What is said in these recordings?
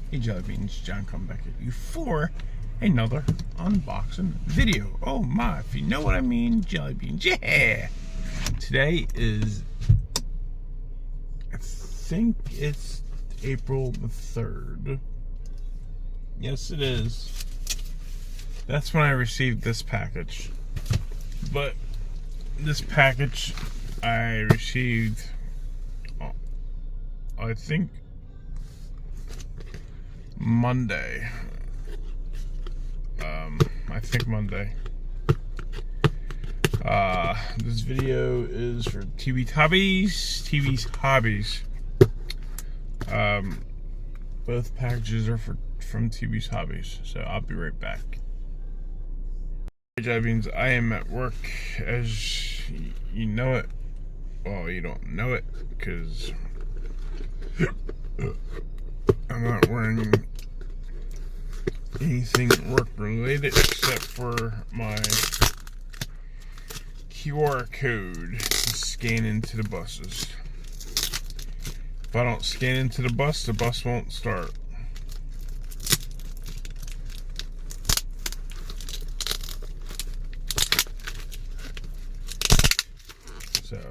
Hey Jelly Beans, John coming back at you for another unboxing video. Oh my, if you know what I mean, Jelly Beans, yeah! Today is, I think it's April the 3rd. Yes, it is. That's when I received this package. But this package I received, I think, Monday. Monday. This video is for TV's Hobbies. Both packages are from TV's Hobbies, so I'll be right back. Hey, Jelly Beans, I am at work, as you know it. Well, you don't know it because I'm not wearing anything work related except for my QR code to scan into the buses. If I don't scan into the bus won't start. So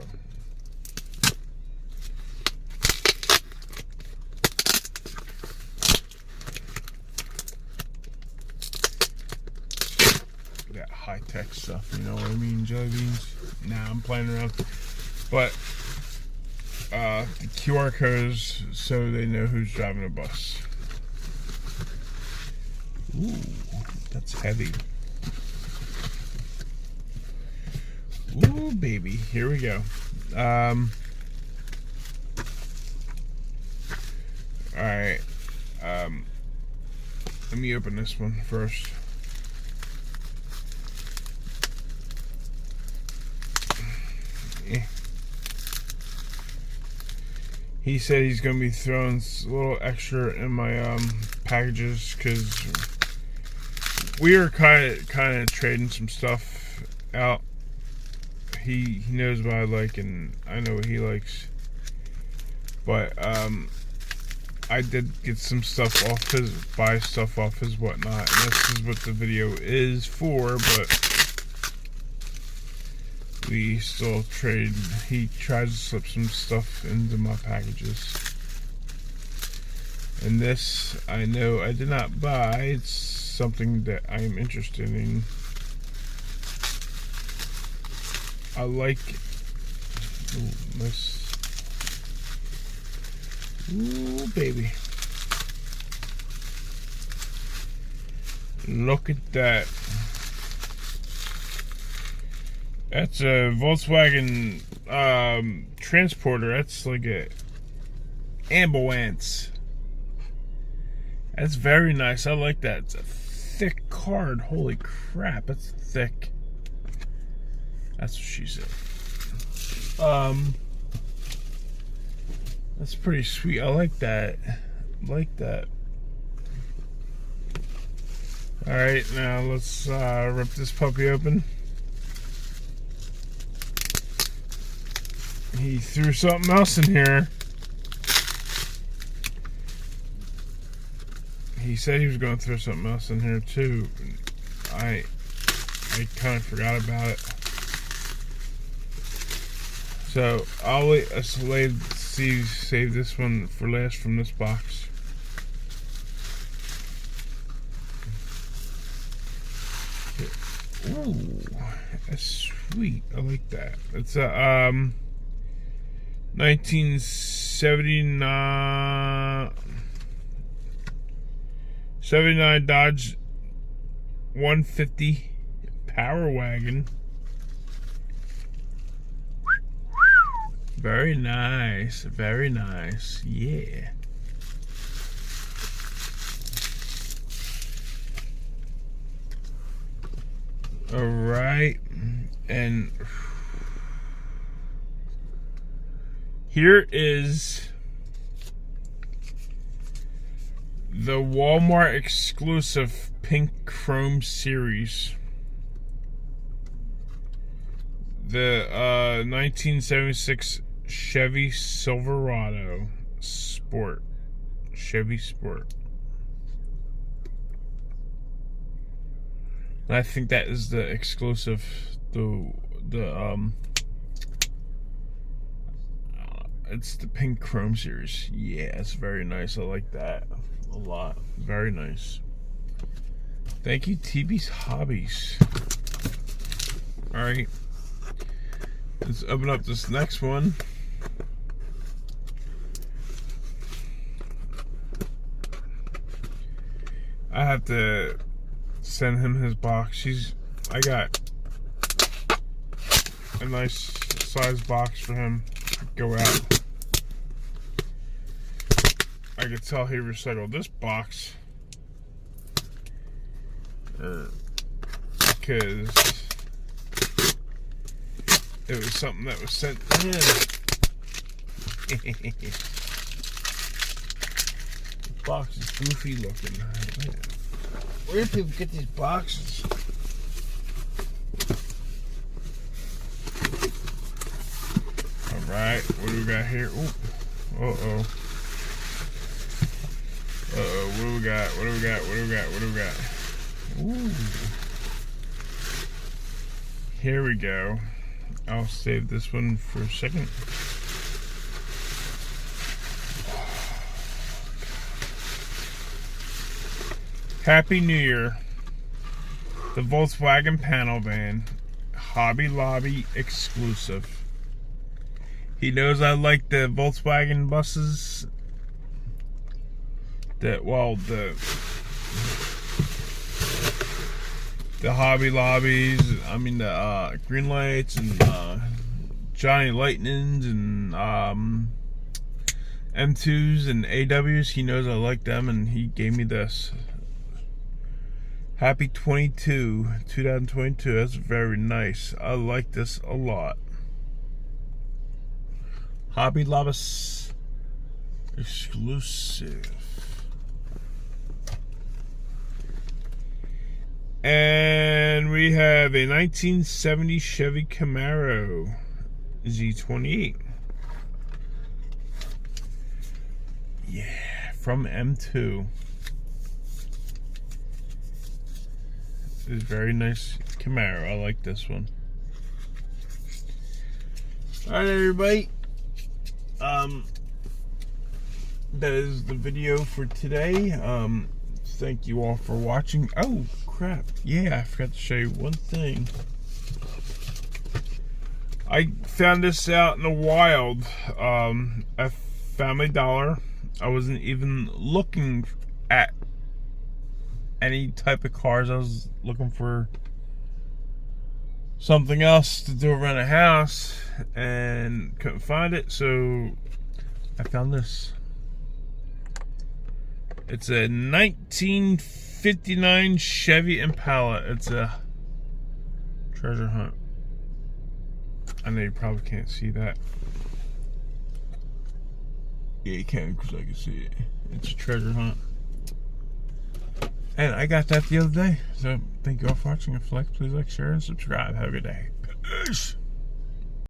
that high-tech stuff, you know what I mean, Jelly Beans? Nah, I'm playing around. But the QR codes so they know who's driving the bus. Ooh, that's heavy. Ooh, baby, here we go. Alright, let me open this one first. He said he's going to be throwing a little extra in my packages because we are kind of trading some stuff out. He knows what I like and I know what he likes. But I did get some stuff off buy stuff off his whatnot, and this is what the video is for. But we still trade. He tries to slip some stuff into my packages. And this, I know I did not buy. It's something that I am interested in. I like. Ooh, nice. Ooh, baby. Look at that. That's a Volkswagen transporter. That's like a ambulance. That's very nice. I like that. It's a thick card. Holy crap, that's thick. That's what she said. That's pretty sweet. I like that. Alright, now let's rip this puppy open. He threw something else in here. He said he was going to throw something else in here too. I kind of forgot about it. So I'll save this one for last from this box. Ooh, that's sweet. I like that. It's a 1979 Dodge 150 Power Wagon. Very nice, very nice. Yeah. All right, and here is the Walmart exclusive pink chrome series. The 1976 Chevy Silverado Sport. Chevy Sport. And I think that is the exclusive, it's the pink chrome series. Yeah, it's very nice. I like that a lot. Very nice. Thank you, TB's Hobbies. Alright. Let's open up this next one. I have to send him his box. I got a nice size box for him to go out. I could tell he recycled this box because it was something that was sent in. The box is goofy looking. Where do people get these boxes? Alright, what do we got here? Ooh. Uh-oh. Uh-oh, what do we got? What do we got? What do we got? What do we got? Ooh. Here we go. I'll save this one for a second. Happy New Year. The Volkswagen panel van. Hobby Lobby exclusive. He knows I like the Volkswagen buses. The Hobby Lobbies, I mean the Green Lights and Johnny Lightnings and M2's and AW's. He knows I like them, and he gave me this. Happy 2022. That's very nice. I like this a lot. Hobby Lobby exclusive. And we have a 1970 Chevy Camaro Z28. Yeah, from M2. This is very nice Camaro. I like this one. Alright, everybody. That is the video for today. Thank you all for watching. Oh crap, yeah, I forgot to show you one thing. I found this out in the wild at Family Dollar. I wasn't even looking at any type of cars. I was looking for something else to do around the house and couldn't find it, so I found this. It's a 1959 Chevy Impala. It's a treasure hunt. I know you probably can't see that. Yeah, you can, because I can see it. It's a treasure hunt. And I got that the other day. So thank you all for watching. If you like, please like, share, and subscribe. Have a good day. Peace.